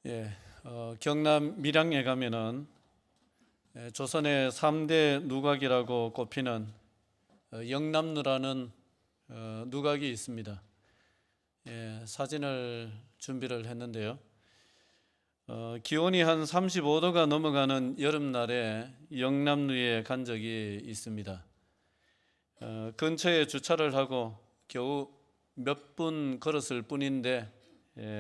예, 경남 밀양에 가면은 조선의 3대 누각이라고 꼽히는 영남루라는 누각이 있습니다. 사진을 준비를 했는데요. 기온이 한 35도가 넘어가는 여름날에 영남루에 간 적이 있습니다. 근처에 주차를 하고 겨우 몇 분 걸었을 뿐인데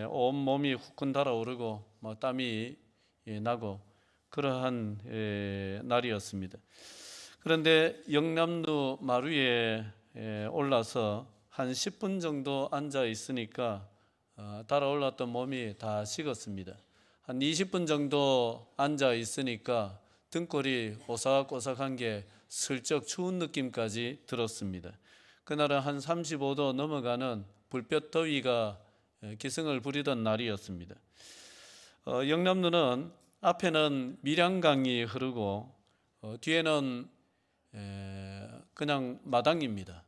온 몸이 후끈 달아오르고 땀이 나고 그러한 날이었습니다. 그런데 영남루 마루에 올라서 한 10분 정도 앉아 있으니까 달아올랐던 몸이 다 식었습니다. 한 20분 정도 앉아 있으니까 등골이 오싹오싹한 게 슬쩍 추운 느낌까지 들었습니다. 그날은 한 35도 넘어가는 불볕 더위가 기승을 부리던 날이었습니다. 영남루는 앞에는 밀양강이 흐르고 뒤에는 그냥 마당입니다.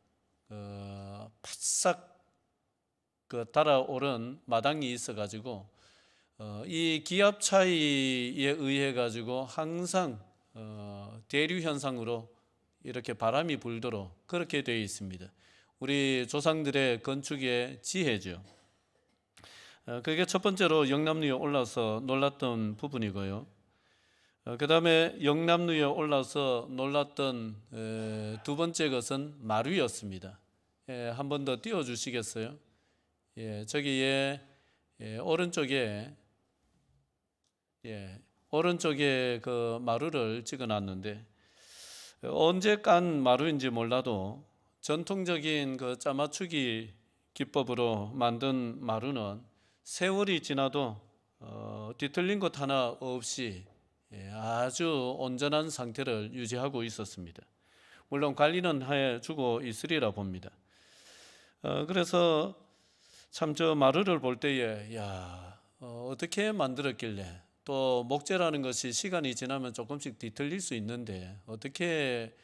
바싹 달아오른 마당이 있어가지고 이 기압 차이에 의해 가지고 항상 대류 현상으로 이렇게 바람이 불도록 그렇게 되어 있습니다. 우리 조상들의 건축의 지혜죠. 그게 첫 번째로 영남루에 올라서 놀랐던 부분이고요. 그 다음에 영남루에 올라서 놀랐던 두 번째 것은 마루였습니다. 한 번 더 띄워주시겠어요? 저기에 오른쪽에 그 마루를 찍어놨는데 언제 깐 마루인지 몰라도 전통적인 그 짜맞추기 기법으로 만든 마루는 세월이 지나도 뒤틀린 것 하나 없이 아주 온전한 상태를 유지하고 있었습니다. 물론 관리는 해주고 있으리라 봅니다. 그래서 참 저 마루를 볼 때에 어떻게 만들었길래, 또 목재라는 것이 시간이 지나면 조금씩 뒤틀릴 수 있는데 어떻게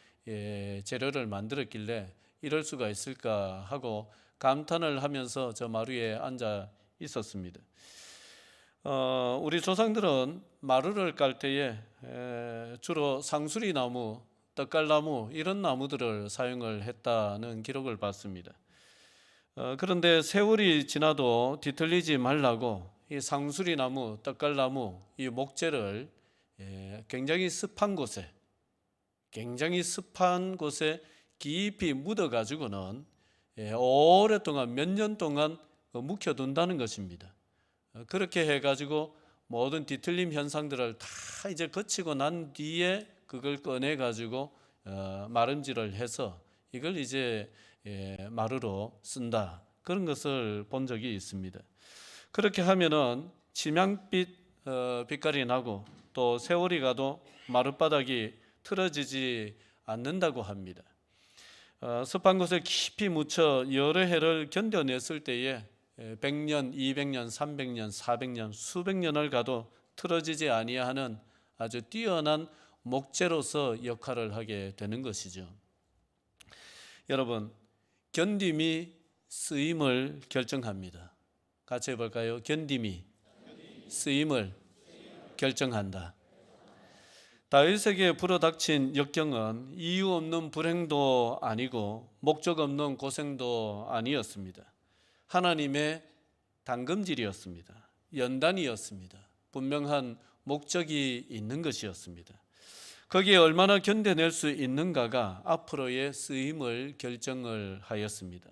재료를 만들었길래 이럴 수가 있을까 하고 감탄을 하면서 저 마루에 앉아 있었습니다. 우리 조상들은 마루를 깔 때에 주로 상수리 나무, 떡갈나무 이런 나무들을 사용을 했다는 기록을 봤습니다. 그런데 세월이 지나도 뒤틀리지 말라고 이 상수리 나무, 떡갈나무 이 목재를 굉장히 습한 곳에 깊이 묻어 가지고는 오랫동안 몇 년 동안 묵혀둔다는 것입니다. 그렇게 해가지고 모든 뒤틀림 현상들을 다 이제 거치고 난 뒤에 그걸 꺼내 가지고 마름질을 해서 이걸 이제 마루로 쓴다, 그런 것을 본 적이 있습니다. 그렇게 하면은 침향빛 빛깔이 나고 또 세월이 가도 마룻바닥이 틀어지지 않는다고 합니다. 습한 곳에 깊이 묻혀 여러 해를 견뎌냈을 때에 100년, 200년, 300년, 400년, 수백 년을 가도 틀어지지 아니하는 아주 뛰어난 목재로서 역할을 하게 되는 것이죠. 여러분, 견딤이 쓰임을 결정합니다. 같이 해볼까요? 견딤이 쓰임을 결정한다. 다윗에게 불어닥친 역경은 이유 없는 불행도 아니고 목적 없는 고생도 아니었습니다. 하나님의 당금질이었습니다. 연단이었습니다. 분명한 목적이 있는 것이었습니다. 거기에 얼마나 견뎌낼 수 있는가가 앞으로의 쓰임을 결정을 하였습니다.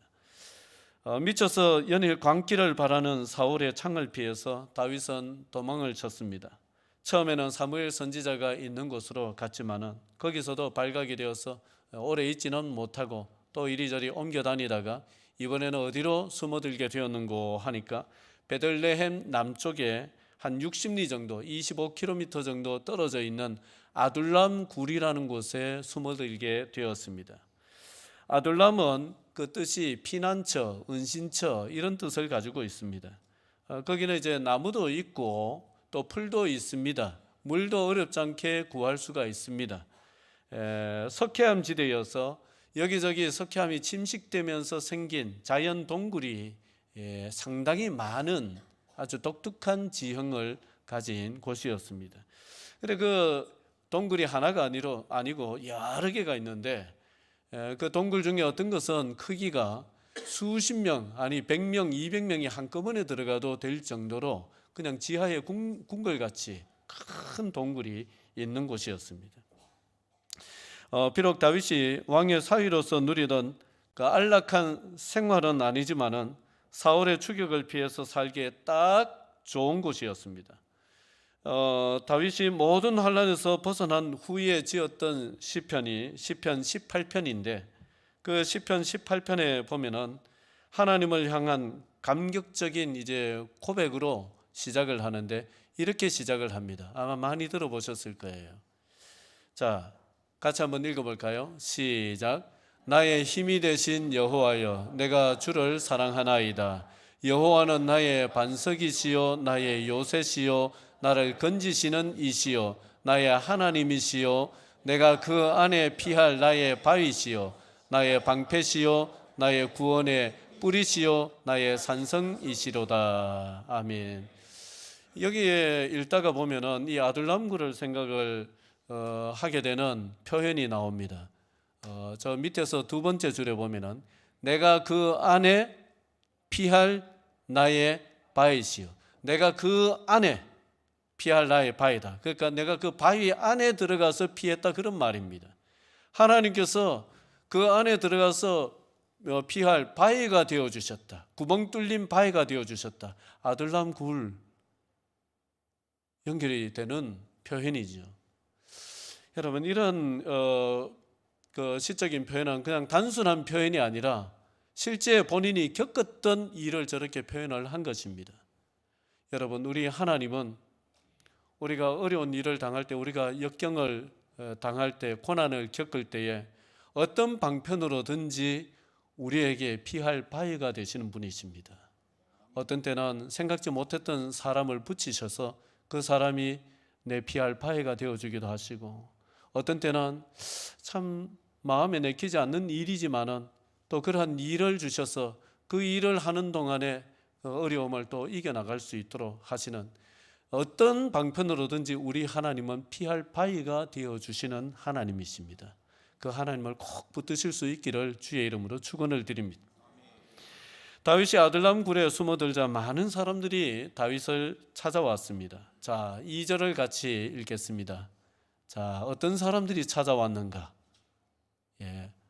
미쳐서 연일 광기를 바라는 사울의 창을 피해서 다윗은 도망을 쳤습니다. 처음에는 사무엘 선지자가 있는 곳으로 갔지만은 거기서도 발각이 되어서 오래 있지는 못하고 또 이리저리 옮겨 다니다가 이번에는 어디로 숨어들게 되었는고 하니까 베들레헴 남쪽에 한 60리 정도, 25km 정도 떨어져 있는 아둘람 굴이라는 곳에 숨어들게 되었습니다. 아둘람은 그 뜻이 피난처, 은신처 이런 뜻을 가지고 있습니다. 거기는 이제 나무도 있고 또 풀도 있습니다. 물도 어렵지 않게 구할 수가 있습니다. 석회암 지대여서 여기저기 석회암이 침식되면서 생긴 자연 동굴이 상당히 많은 아주 독특한 지형을 가진 곳이었습니다. 근데 그 동굴이 하나가 아니고 여러 개가 있는데 그 동굴 중에 어떤 것은 크기가 수십 명, 아니 100명, 200명이 한꺼번에 들어가도 될 정도로 그냥 지하에 궁궐같이 큰 동굴이 있는 곳이었습니다. 비록 다윗이 왕의 사위로서 누리던 그 안락한 생활은 아니지만은 사울의 추격을 피해서 살기에 딱 좋은 곳이었습니다. 다윗이 모든 환란에서 벗어난 후에 지었던 시편이 시편 18편인데 그 시편 18편에 보면은 하나님을 향한 감격적인 이제 고백으로 시작을 하는데 이렇게 시작을 합니다. 아마 많이 들어보셨을 거예요. 자, 같이 한번 읽어볼까요? 시작. 나의 힘이 되신 여호와여, 내가 주를 사랑하나이다. 여호와는 나의 반석이시요 나의 요새시요 나를 건지시는 이시요 나의 하나님이시요 내가 그 안에 피할 나의 바위시요 나의 방패시요 나의 구원의 뿌리시요 나의 산성이시로다. 아멘. 여기에 읽다가 보면은 이 아둘람굴을 생각을 하게 되는 표현이 나옵니다. 저 밑에서 두 번째 줄에 보면은 내가 그 안에 피할 나의 바위시요. 내가 그 안에 피할 나의 바위다. 그러니까 내가 그 바위 안에 들어가서 피했다 그런 말입니다. 하나님께서 그 안에 들어가서 피할 바위가 되어 주셨다. 구멍 뚫린 바위가 되어 주셨다. 아둘람 굴 연결이 되는 표현이죠. 여러분 이런 그 시적인 표현은 그냥 단순한 표현이 아니라 실제 본인이 겪었던 일을 저렇게 표현을 한 것입니다. 여러분 우리 하나님은 우리가 어려운 일을 당할 때, 우리가 역경을 당할 때, 고난을 겪을 때에 어떤 방편으로든지 우리에게 피할 바위가 되시는 분이십니다. 어떤 때는 생각지 못했던 사람을 붙이셔서 그 사람이 내 피할 바위가 되어주기도 하시고, 어떤 때는 참 마음에 내키지 않는 일이지만은 또 그러한 일을 주셔서 그 일을 하는 동안에 어려움을 또 이겨나갈 수 있도록 하시는, 어떤 방편으로든지 우리 하나님은 피할 바위가 되어주시는 하나님이십니다. 그 하나님을 꼭 붙드실 수 있기를 주의 이름으로 축원을 드립니다. 다윗이 아둘람 굴에 숨어들자 많은 사람들이 다윗을 찾아왔습니다. 자, 2절을 같이 읽겠습니다. 자, 어떤 사람들이 찾아왔는가?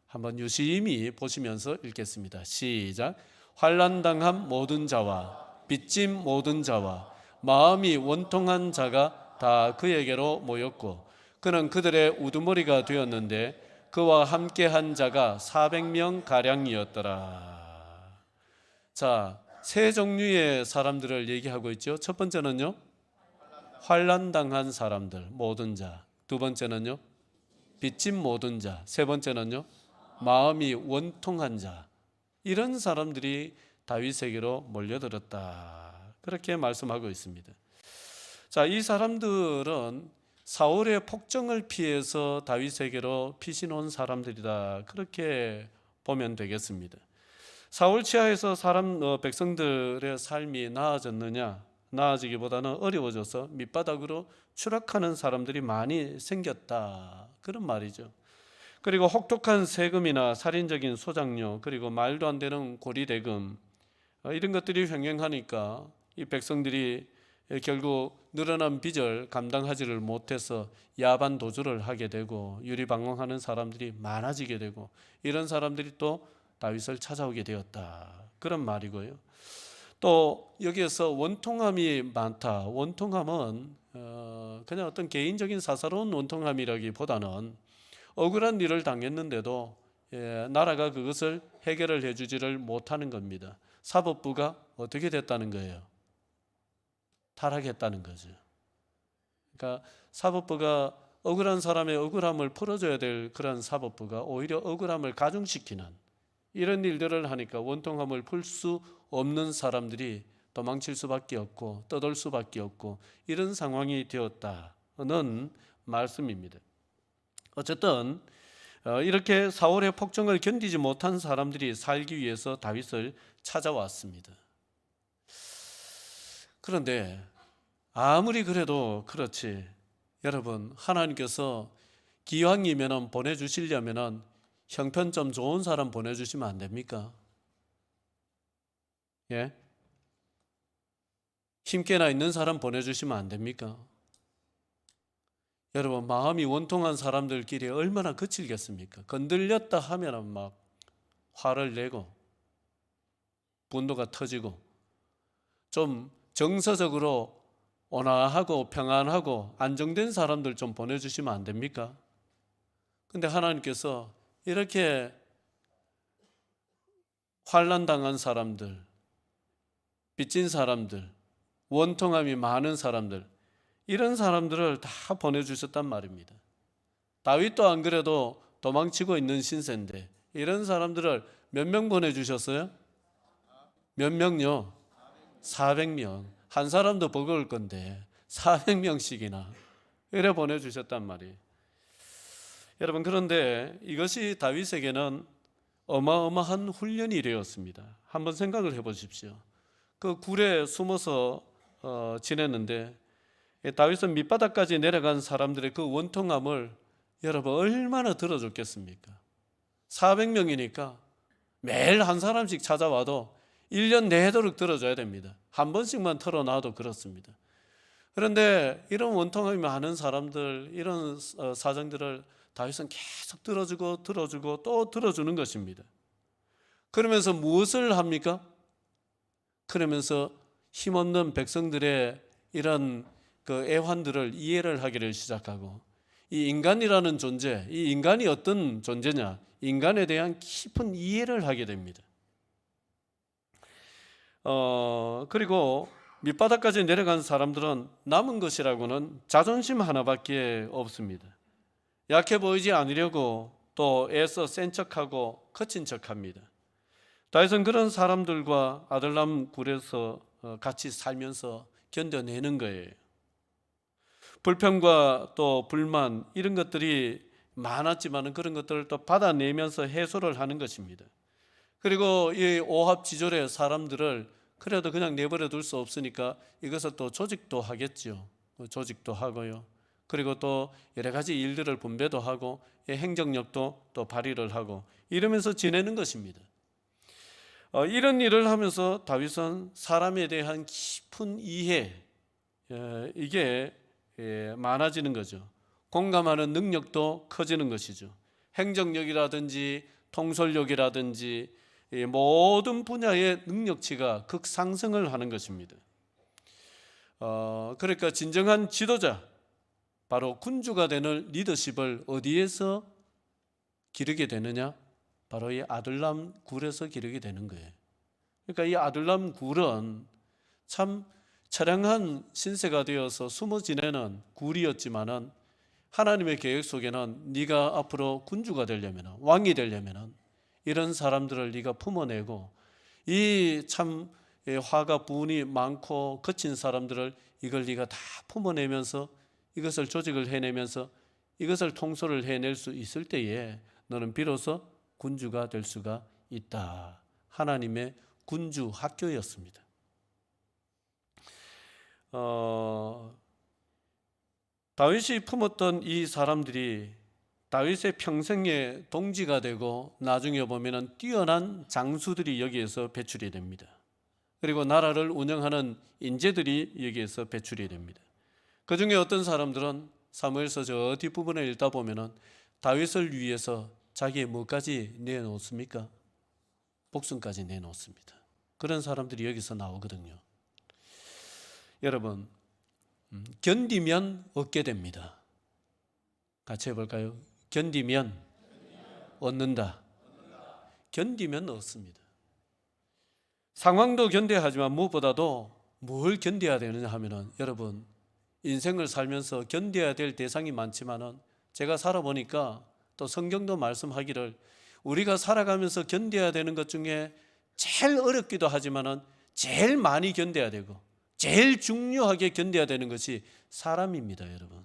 한번 유심히 보시면서 읽겠습니다. 시작. 환난당한 모든 자와 빚진 모든 자와 마음이 원통한 자가 다 그에게로 모였고 그는 그들의 우두머리가 되었는데 그와 함께한 자가 400명 가량이었더라. 자, 세 종류의 사람들을 얘기하고 있죠. 첫 번째는요, 환난당한 사람들, 모든 자. 두 번째는요, 빚진 모든 자. 세 번째는요, 마음이 원통한 자. 이런 사람들이 다윗에게로 몰려들었다. 그렇게 말씀하고 있습니다. 자, 이 사람들은 사울의 폭정을 피해서 다윗에게로 피신 온 사람들이다. 그렇게 보면 되겠습니다. 사울 치하에서 백성들의 삶이 나아졌느냐? 나아지기보다는 어려워져서 밑바닥으로 추락하는 사람들이 많이 생겼다. 그런 말이죠. 그리고 혹독한 세금이나 살인적인 소장료, 그리고 말도 안 되는 고리대금, 이런 것들이 횡행하니까 이 백성들이 결국 늘어난 빚을 감당하지를 못해서 야반 도주를 하게 되고 유리방황하는 사람들이 많아지게 되고, 이런 사람들이 또 다윗을 찾아오게 되었다. 그런 말이고요. 또 여기에서 원통함이 많다. 원통함은 그냥 어떤 개인적인 사사로운 원통함이라기보다는 억울한 일을 당했는데도 나라가 그것을 해결을 해주지를 못하는 겁니다. 사법부가 어떻게 됐다는 거예요? 타락했다는 거죠. 그러니까 사법부가 억울한 사람의 억울함을 풀어줘야 될 그런 사법부가 오히려 억울함을 가중시키는 이런 일들을 하니까 원통함을 풀 수 없는 사람들이 도망칠 수밖에 없고 떠돌 수밖에 없고 이런 상황이 되었다는 말씀입니다. 어쨌든 이렇게 사울의 폭정을 견디지 못한 사람들이 살기 위해서 다윗을 찾아왔습니다. 그런데 아무리 그래도 그렇지, 여러분, 하나님께서 기왕이면 보내주시려면 형편 좀 좋은 사람 보내주시면 안 됩니까? 예? 힘께나 있는 사람 보내주시면 안 됩니까? 여러분, 마음이 원통한 사람들끼리 얼마나 거칠겠습니까? 건들렸다 하면 막 화를 내고 분노가 터지고, 좀 정서적으로 온화하고 평안하고 안정된 사람들 좀 보내주시면 안 됩니까? 근데 하나님께서 이렇게 환난당한 사람들, 빚진 사람들, 원통함이 많은 사람들, 이런 사람들을 다 보내주셨단 말입니다. 다윗도 안 그래도 도망치고 있는 신세인데 이런 사람들을 몇 명 보내주셨어요? 몇 명요? 400명. 한 사람도 버거울 건데 400명씩이나 이래 보내주셨단 말이에요. 여러분, 그런데 이것이 다윗에게는 어마어마한 훈련이 되었습니다. 한번 생각을 해보십시오. 그 굴에 숨어서 지냈는데 다윗은 밑바닥까지 내려간 사람들의 그 원통함을 여러분 얼마나 들어줬겠습니까? 400명이니까 매일 한 사람씩 찾아와도 1년 내도록 들어줘야 됩니다. 한 번씩만 털어놔도 그렇습니다. 그런데 이런 원통함이 많은 사람들, 이런 사정들을 다윗은 계속 들어주고 또 들어주는 것입니다. 그러면서 무엇을 합니까? 그러면서 힘없는 백성들의 이런 그 애환들을 이해를 하기를 시작하고, 이 인간이라는 존재, 이 인간이 어떤 존재냐, 인간에 대한 깊은 이해를 하게 됩니다. 그리고 밑바닥까지 내려간 사람들은 남은 것이라고는 자존심 하나밖에 없습니다. 약해 보이지 않으려고 또 애써 센 척하고 거친 척합니다. 다윗은 그런 사람들과 아들람 굴에서 같이 살면서 견뎌내는 거예요. 불평과 또 불만, 이런 것들이 많았지만 그런 것들을 또 받아내면서 해소를 하는 것입니다. 그리고 이 오합지졸의 사람들을 그래도 그냥 내버려 둘 수 없으니까 이것을 또 조직도 하겠죠. 조직도 하고요. 그리고 또 여러 가지 일들을 분배도 하고 행정력도 또 발휘를 하고 이러면서 지내는 것입니다. 이런 일을 하면서 다윗은 사람에 대한 깊은 이해, 이게 많아지는 거죠. 공감하는 능력도 커지는 것이죠. 행정력이라든지 통솔력이라든지 모든 분야의 능력치가 극상승을 하는 것입니다. 그러니까 진정한 지도자, 바로 군주가 되는 리더십을 어디에서 기르게 되느냐? 바로 이 아둘람 굴에서 기르게 되는 거예요. 그러니까 이 아둘람 굴은 참 처량한 신세가 되어서 숨어 지내는 굴이었지만은 하나님의 계획 속에는 네가 앞으로 군주가 되려면, 왕이 되려면 이런 사람들을 네가 품어내고, 이 참 화가 분이 많고 거친 사람들을 이걸 네가 다 품어내면서 이것을 조직을 해내면서 이것을 통솔을 해낼 수 있을 때에 너는 비로소 군주가 될 수가 있다. 하나님의 군주 학교였습니다. 다윗이 품었던 이 사람들이 다윗의 평생의 동지가 되고 나중에 보면 뛰어난 장수들이 여기에서 배출이 됩니다. 그리고 나라를 운영하는 인재들이 여기에서 배출이 됩니다. 그 중에 어떤 사람들은 사무엘서 저 뒷부분에 읽다 보면 다윗을 위해서 자기의 뭐까지 내놓습니까? 목숨까지 내놓습니다. 그런 사람들이 여기서 나오거든요. 여러분, 견디면 얻게 됩니다. 같이 해볼까요? 견디면 얻는다. 견디면 얻습니다. 상황도 견뎌야 하지만 무엇보다도 뭘 견뎌야 되느냐 하면은, 여러분, 인생을 살면서 견뎌야 될 대상이 많지만은 제가 살아보니까 또 성경도 말씀하기를 우리가 살아가면서 견뎌야 되는 것 중에 제일 어렵기도 하지만은 제일 많이 견뎌야 되고 제일 중요하게 견뎌야 되는 것이 사람입니다, 여러분.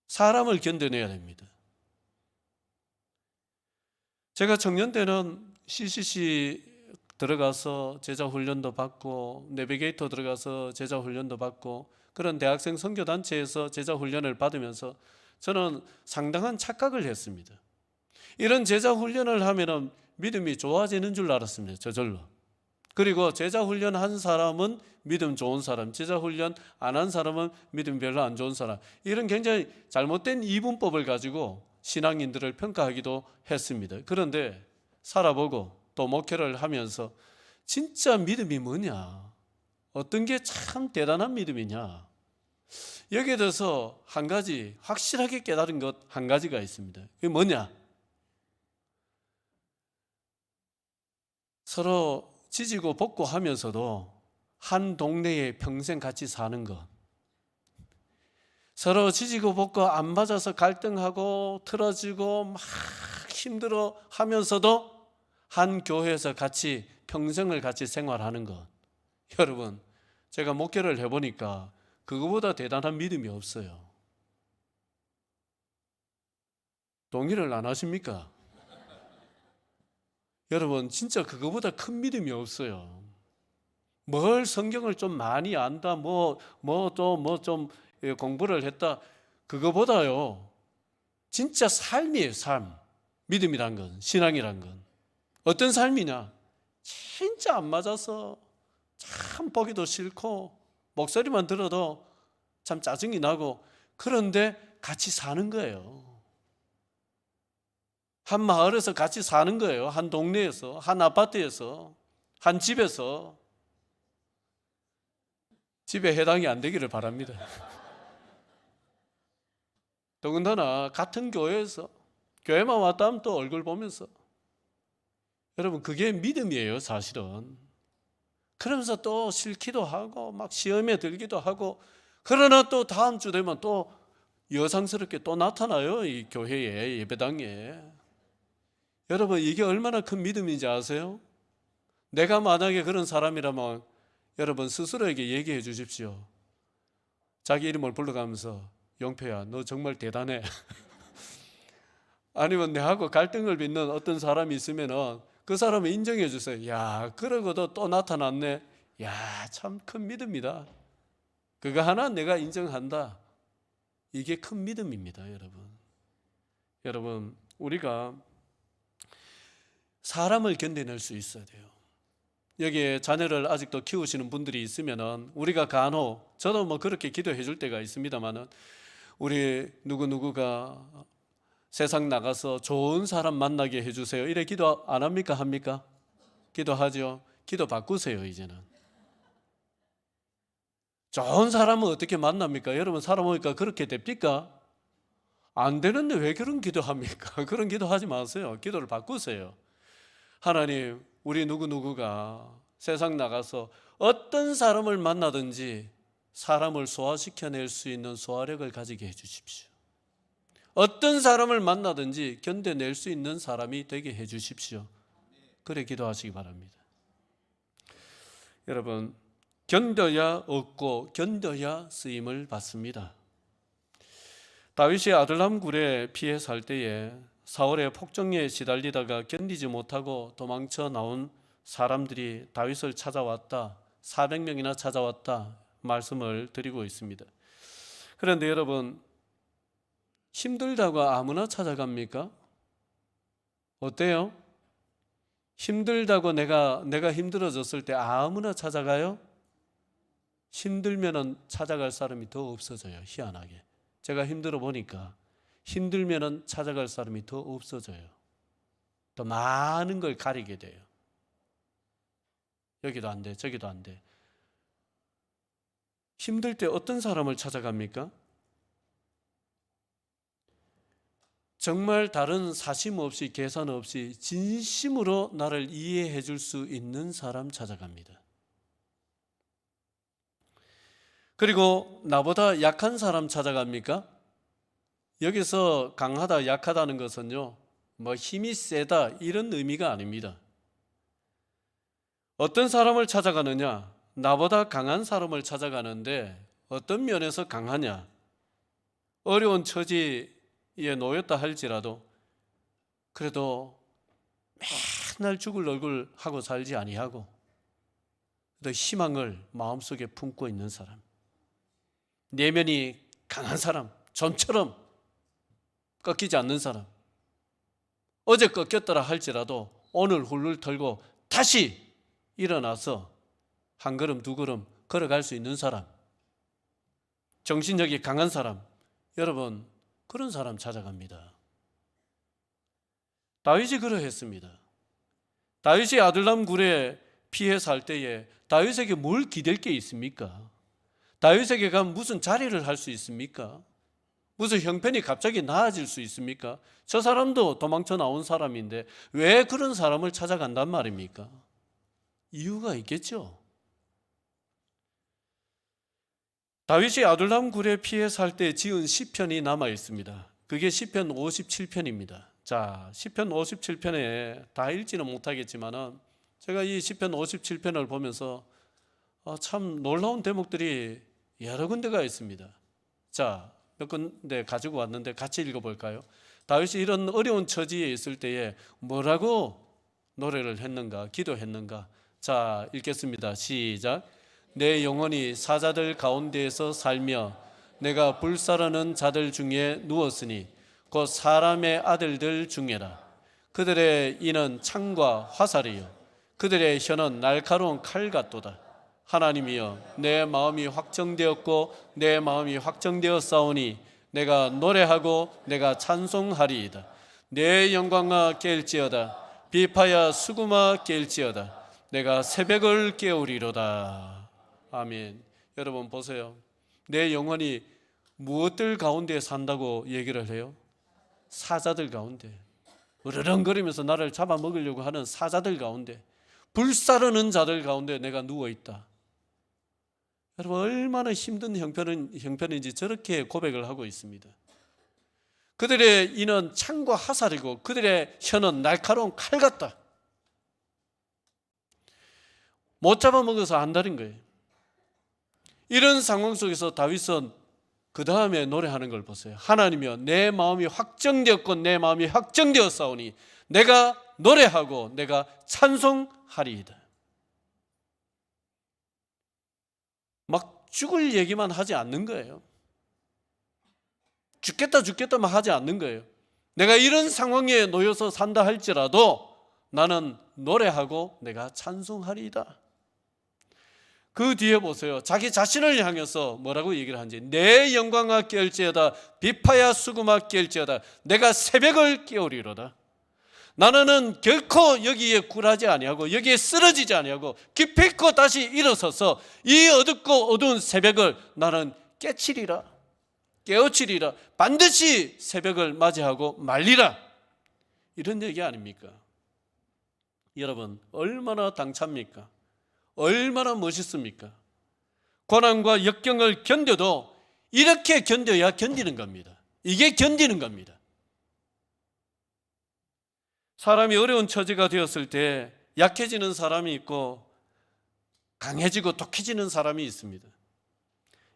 사람을 견뎌내야 됩니다. 제가 청년 때는 CCC 들어가서 제자 훈련도 받고 내비게이터 들어가서 제자 훈련도 받고 그런 대학생 선교단체에서 제자 훈련을 받으면서 저는 상당한 착각을 했습니다. 이런 제자 훈련을 하면 믿음이 좋아지는 줄 알았습니다. 저절로. 그리고 제자 훈련 한 사람은 믿음 좋은 사람, 제자 훈련 안 한 사람은 믿음 별로 안 좋은 사람, 이런 굉장히 잘못된 이분법을 가지고 신앙인들을 평가하기도 했습니다. 그런데 살아보고 또 목회를 하면서 진짜 믿음이 뭐냐, 어떤 게 참 대단한 믿음이냐, 여기에 대해서 한 가지 확실하게 깨달은 것 한 가지가 있습니다. 그게 뭐냐? 서로 지지고 볶고 하면서도 한 동네에 평생 같이 사는 것, 서로 지지고 볶고 안 맞아서 갈등하고 틀어지고 막 힘들어 하면서도 한 교회에서 같이 평생을 같이 생활하는 것, 여러분 제가 목회를 해보니까 그거보다 대단한 믿음이 없어요. 동의를 안 하십니까? 여러분 진짜 그거보다 큰 믿음이 없어요. 뭘 성경을 좀 많이 안다, 좀 공부를 했다, 그거보다요 진짜 삶이에요. 삶. 믿음이란 건, 신앙이란 건 어떤 삶이냐, 진짜 안 맞아서 참 보기도 싫고 목소리만 들어도 참 짜증이 나고, 그런데 같이 사는 거예요. 한 마을에서 같이 사는 거예요. 한 동네에서, 한 아파트에서, 한 집에서. 집에 해당이 안 되기를 바랍니다. 더군다나 같은 교회에서, 교회만 왔다 하면 또 얼굴 보면서. 여러분 그게 믿음이에요 사실은. 그러면서 또 싫기도 하고 막 시험에 들기도 하고, 그러나 또 다음 주 되면 또 여상스럽게 또 나타나요, 이 교회에, 예배당에. 여러분 이게 얼마나 큰 믿음인지 아세요? 내가 만약에 그런 사람이라면 여러분 스스로에게 얘기해 주십시오. 자기 이름을 불러가면서 영표야 너 정말 대단해. 아니면 내하고 갈등을 빚는 어떤 사람이 있으면 그 사람을 인정해 주세요. 야, 그러고도 또 나타났네. 야, 참 큰 믿음이다. 그거 하나 내가 인정한다. 이게 큰 믿음입니다, 여러분. 여러분, 우리가 사람을 견뎌낼 수 있어야 돼요. 여기에 자녀를 아직도 키우시는 분들이 있으면 우리가 간혹, 저도 뭐 그렇게 기도해 줄 때가 있습니다만은, 우리 누구누구가 세상 나가서 좋은 사람 만나게 해주세요, 이래 기도 안 합니까? 합니까? 기도하죠. 기도 바꾸세요. 이제는 좋은 사람은 어떻게 만납니까? 여러분 살아보니까 그렇게 됩니까? 안 되는데 왜 그런 기도합니까? 그런 기도하지 마세요. 기도를 바꾸세요. 하나님, 우리 누구누구가 세상 나가서 어떤 사람을 만나든지 사람을 소화시켜낼 수 있는 소화력을 가지게 해주십시오. 어떤 사람을 만나든지 견뎌낼 수 있는 사람이 되게 해주십시오. 그래 기도하시기 바랍니다. 여러분, 견뎌야 얻고 견뎌야 쓰임을 받습니다. 다윗이 아들람 굴에 피해 살 때에 사울의 폭정에 시달리다가 견디지 못하고 도망쳐 나온 사람들이 다윗을 찾아왔다, 400명이나 찾아왔다 말씀을 드리고 있습니다. 그런데 여러분, 힘들다고 아무나 찾아갑니까? 어때요? 힘들다고 내가 힘들어졌을 때 아무나 찾아가요? 힘들면은 찾아갈 사람이 더 없어져요. 희한하게. 제가 힘들어 보니까 힘들면은 찾아갈 사람이 더 없어져요. 더 많은 걸 가리게 돼요. 여기도 안 돼, 저기도 안 돼. 힘들 때 어떤 사람을 찾아갑니까? 정말 다른 사심 없이 계산 없이 진심으로 나를 이해해 줄 수 있는 사람 찾아갑니다. 그리고 나보다 약한 사람 찾아갑니까? 여기서 강하다, 약하다는 것은요, 뭐 힘이 세다 이런 의미가 아닙니다. 어떤 사람을 찾아가느냐? 나보다 강한 사람을 찾아가는데 어떤 면에서 강하냐? 어려운 처지에 놓였다 할지라도 그래도 맨날 죽을 얼굴 하고 살지 아니하고 또 희망을 마음속에 품고 있는 사람, 내면이 강한 사람, 좀처럼 꺾이지 않는 사람, 어제 꺾였더라 할지라도 오늘 훌훌 털고 다시 일어나서 한 걸음 두 걸음 걸어갈 수 있는 사람, 정신력이 강한 사람, 여러분 그런 사람 찾아갑니다. 다윗이 그러했습니다. 다윗이 아둘람 굴에 피해 살 때에 다윗에게 뭘 기댈 게 있습니까? 다윗에게 가면 무슨 자리를 할 수 있습니까? 무슨 형편이 갑자기 나아질 수 있습니까? 저 사람도 도망쳐 나온 사람인데 왜 그런 사람을 찾아간단 말입니까? 이유가 있겠죠. 다윗이 아둘람 굴에 피해 살 때 지은 시편이 남아 있습니다. 그게 시편 57편입니다. 자, 시편 57편에 다 읽지는 못하겠지만 제가 이 시편 57편을 보면서 참 놀라운 대목들이 여러 군데가 있습니다. 자, 몇 군데 가지고 왔는데 같이 읽어볼까요? 다윗이 이런 어려운 처지에 있을 때에 뭐라고 노래를 했는가, 기도했는가? 자, 읽겠습니다. 시작. 내 영혼이 사자들 가운데에서 살며 내가 불사르는 자들 중에 누웠으니 곧 사람의 아들들 중에라. 그들의 이는 창과 화살이요 그들의 혀는 날카로운 칼 같도다. 하나님이여, 내 마음이 확정되었고 내 마음이 확정되었사오니 내가 노래하고 내가 찬송하리이다. 내 영광아 깰지어다. 비파야 수구마 깰지어다. 내가 새벽을 깨우리로다. 아멘. 여러분 보세요. 내 영혼이 무엇들 가운데 산다고 얘기를 해요? 사자들 가운데, 으르렁거리면서 나를 잡아먹으려고 하는 사자들 가운데, 불사르는 자들 가운데 내가 누워있다. 여러분 얼마나 힘든 형편인지 저렇게 고백을 하고 있습니다. 그들의 이는 창과 화살이고 그들의 혀는 날카로운 칼 같다. 못 잡아먹어서 안달인 거예요. 이런 상황 속에서 다윗은 그 다음에 노래하는 걸 보세요. 하나님이여, 내 마음이 확정되었고 내 마음이 확정되었사오니 내가 노래하고 내가 찬송하리이다. 막 죽을 얘기만 하지 않는 거예요. 죽겠다만 하지 않는 거예요. 내가 이런 상황에 놓여서 산다 할지라도 나는 노래하고 내가 찬송하리이다. 그 뒤에 보세요. 자기 자신을 향해서 뭐라고 얘기를 하는지. 내 영광아 깰지어다. 비파야 수구마 깰지어다. 내가 새벽을 깨우리로다. 나는 결코 여기에 굴하지 아니하고 여기에 쓰러지지 아니하고 기필코 다시 일어서서 이 어둡고 어두운 새벽을 나는 깨치리라. 깨우치리라. 반드시 새벽을 맞이하고 말리라. 이런 얘기 아닙니까? 여러분 얼마나 당찹니까? 얼마나 멋있습니까? 고난과 역경을 견뎌도 이렇게 견뎌야 견디는 겁니다. 이게 견디는 겁니다. 사람이 어려운 처지가 되었을 때 약해지는 사람이 있고 강해지고 독해지는 사람이 있습니다.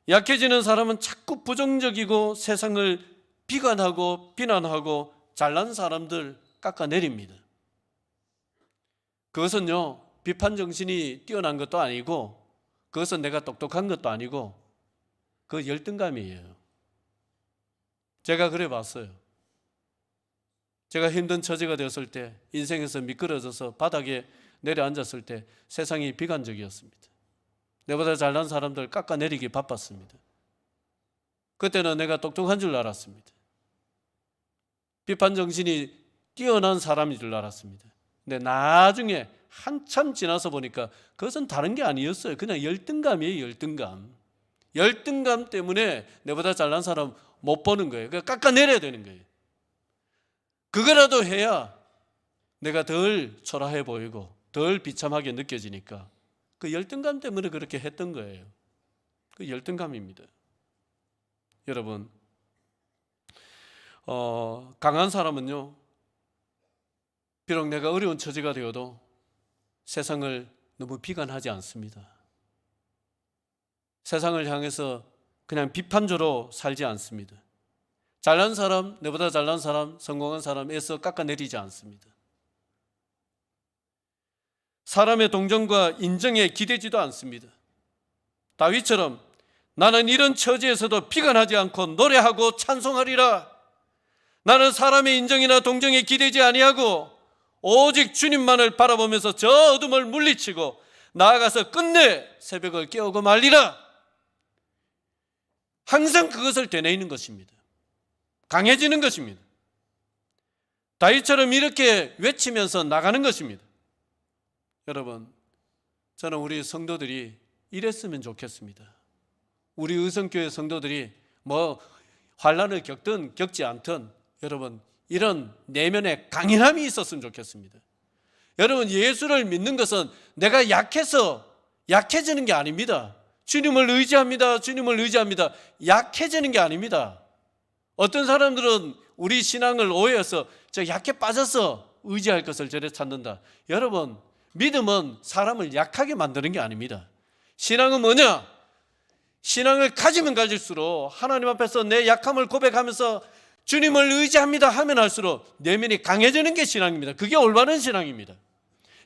약해지는 사람은 자꾸 부정적이고 세상을 비관하고 비난하고 잘난 사람들 깎아내립니다. 그것은요, 비판 정신이 뛰어난 것도 아니고 그것은 내가 똑똑한 것도 아니고 그 열등감이에요. 제가 그래 봤어요. 제가 힘든 처지가 되었을 때, 인생에서 미끄러져서 바닥에 내려앉았을 때 세상이 비관적이었습니다. 내보다 잘난 사람들 깎아내리기 바빴습니다. 그때는 내가 똑똑한 줄 알았습니다. 비판 정신이 뛰어난 사람인 줄 알았습니다. 근데 나중에 한참 지나서 보니까 그것은 다른 게 아니었어요. 그냥 열등감이에요. 열등감 때문에 내보다 잘난 사람 못 보는 거예요. 그러니까 깎아내려야 되는 거예요. 그거라도 해야 내가 덜 초라해 보이고 덜 비참하게 느껴지니까 그 열등감 때문에 그렇게 했던 거예요. 그 열등감입니다. 여러분, 강한 사람은요, 비록 내가 어려운 처지가 되어도 세상을 너무 비관하지 않습니다. 세상을 향해서 그냥 비판조로 살지 않습니다. 잘난 사람, 내보다 잘난 사람, 성공한 사람 애써 깎아내리지 않습니다. 사람의 동정과 인정에 기대지도 않습니다. 다윗처럼 나는 이런 처지에서도 비관하지 않고 노래하고 찬송하리라. 나는 사람의 인정이나 동정에 기대지 아니하고 오직 주님만을 바라보면서 저 어둠을 물리치고 나아가서 끝내 새벽을 깨우고 말리라. 항상 그것을 되뇌이는 것입니다. 강해지는 것입니다. 다윗처럼 이렇게 외치면서 나가는 것입니다. 여러분, 저는 우리 성도들이 이랬으면 좋겠습니다. 우리 의성교회 성도들이 환난을 겪든 겪지 않든 여러분, 이런 내면의 강인함이 있었으면 좋겠습니다. 여러분, 예수를 믿는 것은 내가 약해서 약해지는 게 아닙니다. 주님을 의지합니다. 주님을 의지합니다. 약해지는 게 아닙니다. 어떤 사람들은 우리 신앙을 오해해서 저 약해 빠져서 의지할 것을 저래 찾는다. 여러분, 믿음은 사람을 약하게 만드는 게 아닙니다. 신앙은 뭐냐? 신앙을 가지면 가질수록 하나님 앞에서 내 약함을 고백하면서 주님을 의지합니다 하면 할수록 내면이 강해지는 게 신앙입니다. 그게 올바른 신앙입니다.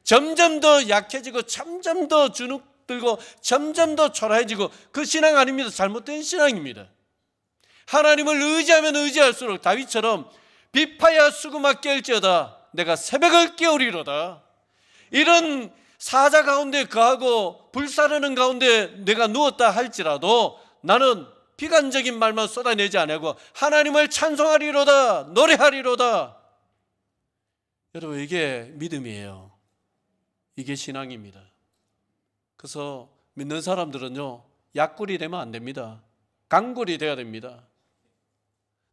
점점 더 약해지고 점점 더 주눅들고 점점 더 초라해지고 그 신앙 아닙니다. 잘못된 신앙입니다. 하나님을 의지하면 의지할수록 다윗처럼 비파야 수구마 깰지어다 내가 새벽을 깨우리로다. 이런 사자 가운데 거하고 불사르는 가운데 내가 누웠다 할지라도 나는 비관적인 말만 쏟아내지 아니하고 하나님을 찬송하리로다, 노래하리로다. 여러분, 이게 믿음이에요. 이게 신앙입니다. 그래서 믿는 사람들은요, 약골이 되면 안 됩니다. 강골이 돼야 됩니다.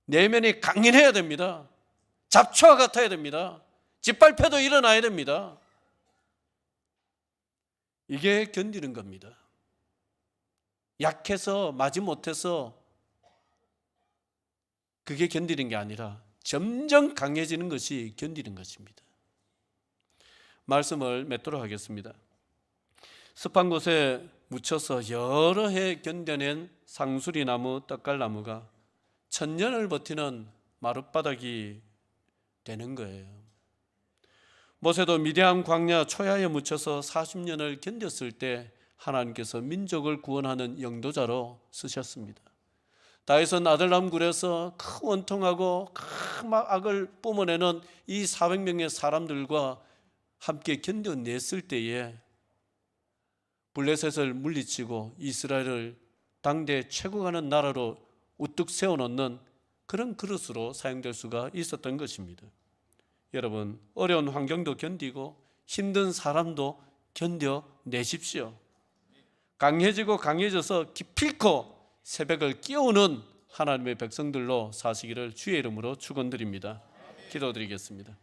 내면이 강인해야 됩니다. 잡초와 같아야 됩니다. 짓밟혀도 일어나야 됩니다. 이게 견디는 겁니다. 약해서 마지못해서 그게 견디는 게 아니라 점점 강해지는 것이 견디는 것입니다. 말씀을 맺도록 하겠습니다. 습한 곳에 묻혀서 여러 해 견뎌낸 상수리나무, 떡갈나무가 천년을 버티는 마룻바닥이 되는 거예요. 모세도 미디안 광야 초야에 묻혀서 40년을 견뎠을 때 하나님께서 민족을 구원하는 영도자로 쓰셨습니다. 다윗은 아들람굴에서 큰 원통하고 큰 악을 뿜어내는 이 400명의 사람들과 함께 견뎌냈을 때에 블레셋을 물리치고 이스라엘을 당대 최고가는 나라로 우뚝 세워놓는 그런 그릇으로 사용될 수가 있었던 것입니다. 여러분, 어려운 환경도 견디고 힘든 사람도 견뎌내십시오. 강해지고 강해져서 기필코 새벽을 깨우는 하나님의 백성들로 사시기를 주의 이름으로 축원드립니다. 기도드리겠습니다.